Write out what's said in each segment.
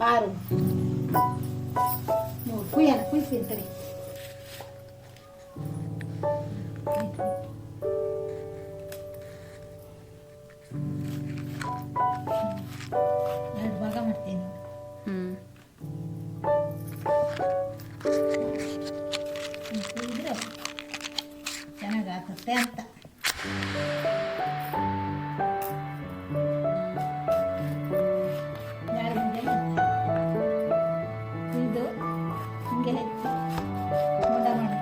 ಆರು ಕುಯ್ಯನ ಕುಯ್ತೀನಿ ತಡಿ. ಎರಡು ಭಾಗ ಮಾಡ್ತೀನಿ. ಕುಯ್ದ್ರೆ ಚೆನ್ನಾಗಿ ಆಗ್ತತೆ ಅಂತ. ಇದು ಹಿಂಗೆ ಹೆಚ್ಚಿ ಮೊಡ ಮಾಡಿ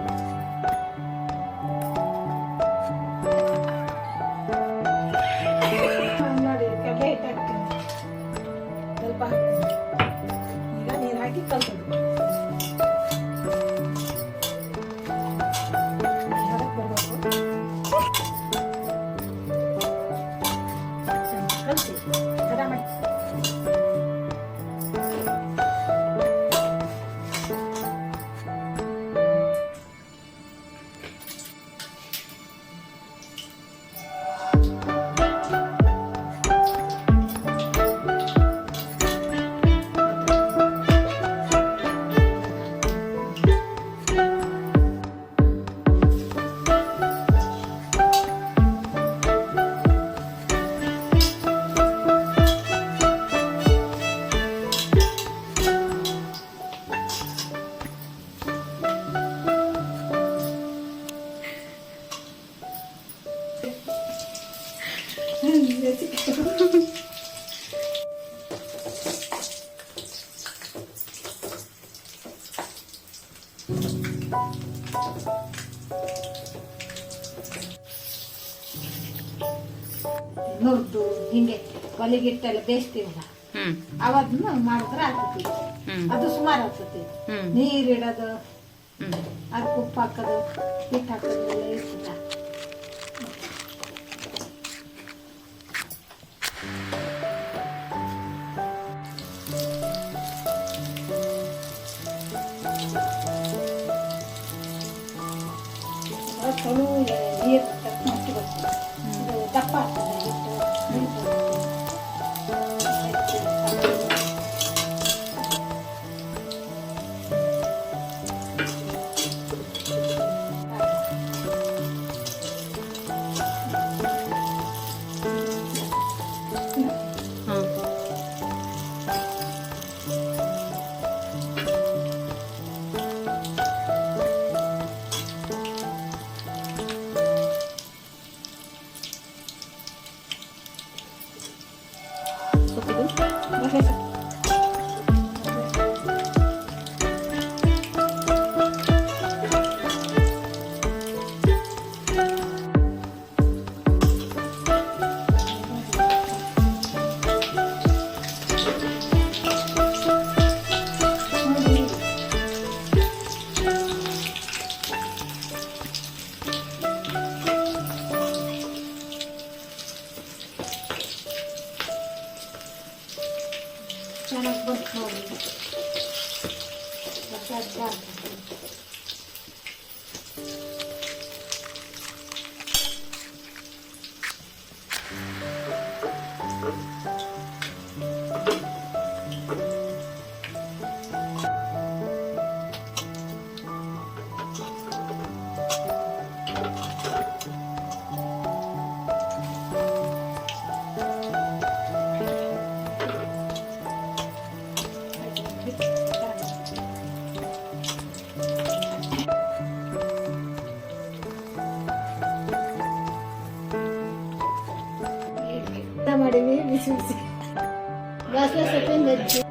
ನೋಡಿ ಕಡಲೆ ಹಿಟ್ಟು ಹಾಕ್ತೀನಿ, ಸ್ವಲ್ಪ ಹಾಕ್ತೀನಿ. ಈಗ ನೀರು ಹಾಕಿ ಕಲ್ಸೋದು. ಹೊರಗೆ ಬರಬೇಕು, ಕಲಿಸಿ ಕದ ಮಾಡಿ. ನುರ್ದು ಹಿಂಗೆ ಒಲೆಗಿಟ್ಟೆಲ್ಲ ಬೇಯಿಸ್ತೀವಲ್ಲ, ಅವನ್ನ ಮಾಡಿದ್ರೆ ಆಗ್ತತಿ. ಅದು ಸುಮಾರು ಆಗ್ತತಿ. ನೀರಿಡೋದು, ಅದಕ್ಕೆ ಉಪ್ಪು ಹಾಕೋದು, ಹಿಟ್ಟು ಹಾಕೋದು ಎಲ್ಲ ಇರ್ತದ. ಚಲೋ ನೀರು ಮಟ್ಟಿಬೇಕು. ಇದು ದಪ್ಪ ಆಗ್ತದೆ ಹಿಟ್ಟು. ಚೆನ್ನಾಗಿ ಬಂತು ನೋಡಿ. ಮಾಡಿವಿ ಬಿಸಿ ಬಿಸಿ ಗ್ಯಾಸ್ ಸೆಕೆಂಡ್ ಹೆಚ್ಚು